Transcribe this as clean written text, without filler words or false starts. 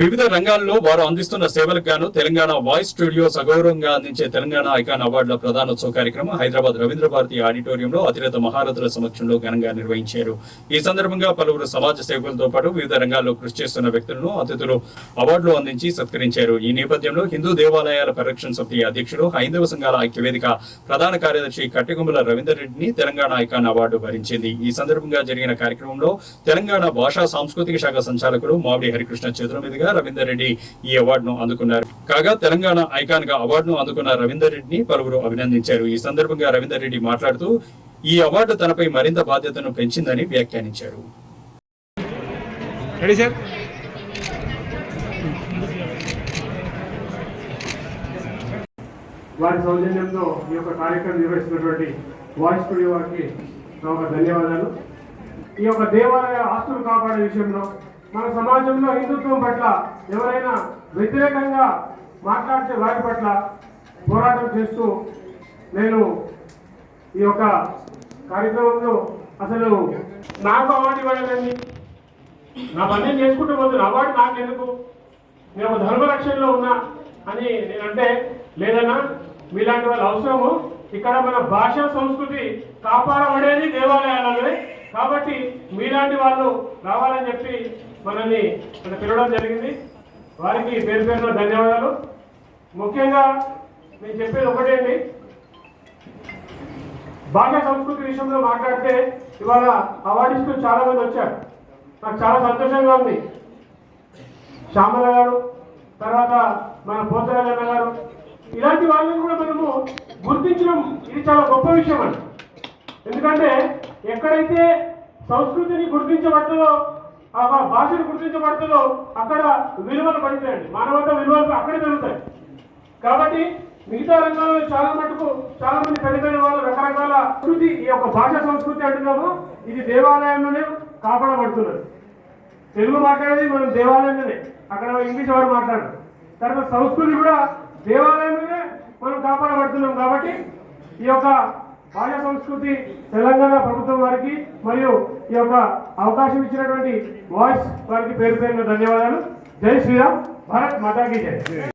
వివిధ రంగాల్లో వారు అందిస్తున్న సేవలకు గాను తెలంగాణ వాయిస్ స్టూడియో సగౌరవంగా అందించే తెలంగాణ ఐకాన్ అవార్డుల ప్రధానోత్సవ కార్యక్రమం హైదరాబాద్ రవీంద్ర భారతి ఆడిటోరియంలో అతిరథ మహారథుల సమక్షంలో ఘనంగా నిర్వహించారు. ఈ సందర్భంగా పలువురు సమాజ సేవకులతో పాటు వివిధ రంగాల్లో కృషి చేస్తున్న వ్యక్తులను అతిథులు అవార్డులు అందించి సత్కరించారు. ఈ నేపథ్యంలో హిందూ దేవాలయాల పరిరక్షణ సమితి అధ్యక్షుడు, హైందవ సంఘాల ఐక్యవేదిక ప్రధాన కార్యదర్శి కట్టెగుంబల రవీందర్ రెడ్డిని తెలంగాణ ఐకాన్ అవార్డు భరించింది. ఈ సందర్భంగా జరిగిన కార్యక్రమంలో తెలంగాణ భాషా సాంస్కృతిక శాఖ సంచాలకులు మామిడి హరికృష్ణ చేతుల మీదుగా రవీందర్ రెడ్డి ఈ అవార్డును అందుకున్నారు. కాగా తెలంగాణ ఐకాన్ గా అవార్డును అందుకున్న రవీందర్ రెడ్డిని పలువురు అభినందించారు. ఈ సందర్భంగా రవీందర్ రెడ్డి మాట్లాడుతూ ఈ అవార్డు తనపై మరింత బాధ్యతను పెంచిందని వ్యాఖ్యానించారు. వారి సౌజన్యంతో ఈ యొక్క కార్యక్రమం నిర్వహిస్తున్నటువంటి వాయిస్ స్టూడియో వారికి ధన్యవాదాలు. ఈ యొక్క దేవాలయ ఆస్తులు కాపాడే విషయంలో మన సమాజంలో హిందుత్వం పట్ల ఎవరైనా వ్యతిరేకంగా మాట్లాడితే వారి పట్ల పోరాటం చేస్తూ నేను ఈ యొక్క కార్యక్రమంలో అసలు నాకు అవార్డు ఇవ్వలేదండి, నా పని చేసుకుంటూ పోతున్నా, అవార్డు నాకెందుకు, నేను ధర్మరక్షణలో ఉన్నా అని నేనంటే, లేదన్నా మీలాంటి వాళ్ళు అవసరము, ఇక్కడ మన భాషా సంస్కృతి కాపాడబడేది దేవాలయాలలోనే, కాబట్టి మీలాంటి వాళ్ళు రావాలని చెప్పి మనల్ని పిలవడం జరిగింది. వారికి పేరు పేరున ధన్యవాదాలు. ముఖ్యంగా నేను చెప్పేది ఒకటేంటి, భాషా సంస్కృతి విషయంలో మాట్లాడితే ఇవాళ అవార్డిస్టులు చాలా మంది వచ్చారు, నాకు చాలా సంతోషంగా ఉంది. శ్యామల గారు, తర్వాత మన పోతరాజన్న గారు, ఇలాంటి వాళ్ళని కూడా మనము గుర్తించడం ఇది చాలా గొప్ప విషయం అండి. ఎందుకంటే ఎక్కడైతే సంస్కృతిని గుర్తించబడుతుందో, ఆ భాషను గుర్తించబడుతుందో అక్కడ విలువలు పడతాయండి, మానవతా విలువలు అక్కడే పెరుగుతాయి. కాబట్టి మిగతా రంగాల్లో చాలా మటుకు చాలా మంది పెద్ద పెద్ద వాళ్ళు రకరకాల సంస్కృతి, ఈ యొక్క భాషా సంస్కృతి అంటున్నాము, ఇది దేవాలయంలోనే కాపాడబడుతున్నది. తెలుగు మాట్లాడేది మనం దేవాలయంలోనే, అక్కడ ఇంగ్లీష్ వారు మాట్లాడరు. తర్వాత సంస్కృతి కూడా దేవాలయంలోనే మనం కాపాడబడుతున్నాం. కాబట్టి ఈ యొక్క భాషా సంస్కృతి తెలంగాణ ప్రభుత్వం వారికి మరియు ఈ యొక్క అవకాశం ఇచ్చినటువంటి వాయిస్ వారికి పేరు పేరున ధన్యవాదాలు. జై శ్రీరామ్, భారత్ మాతాకి జై.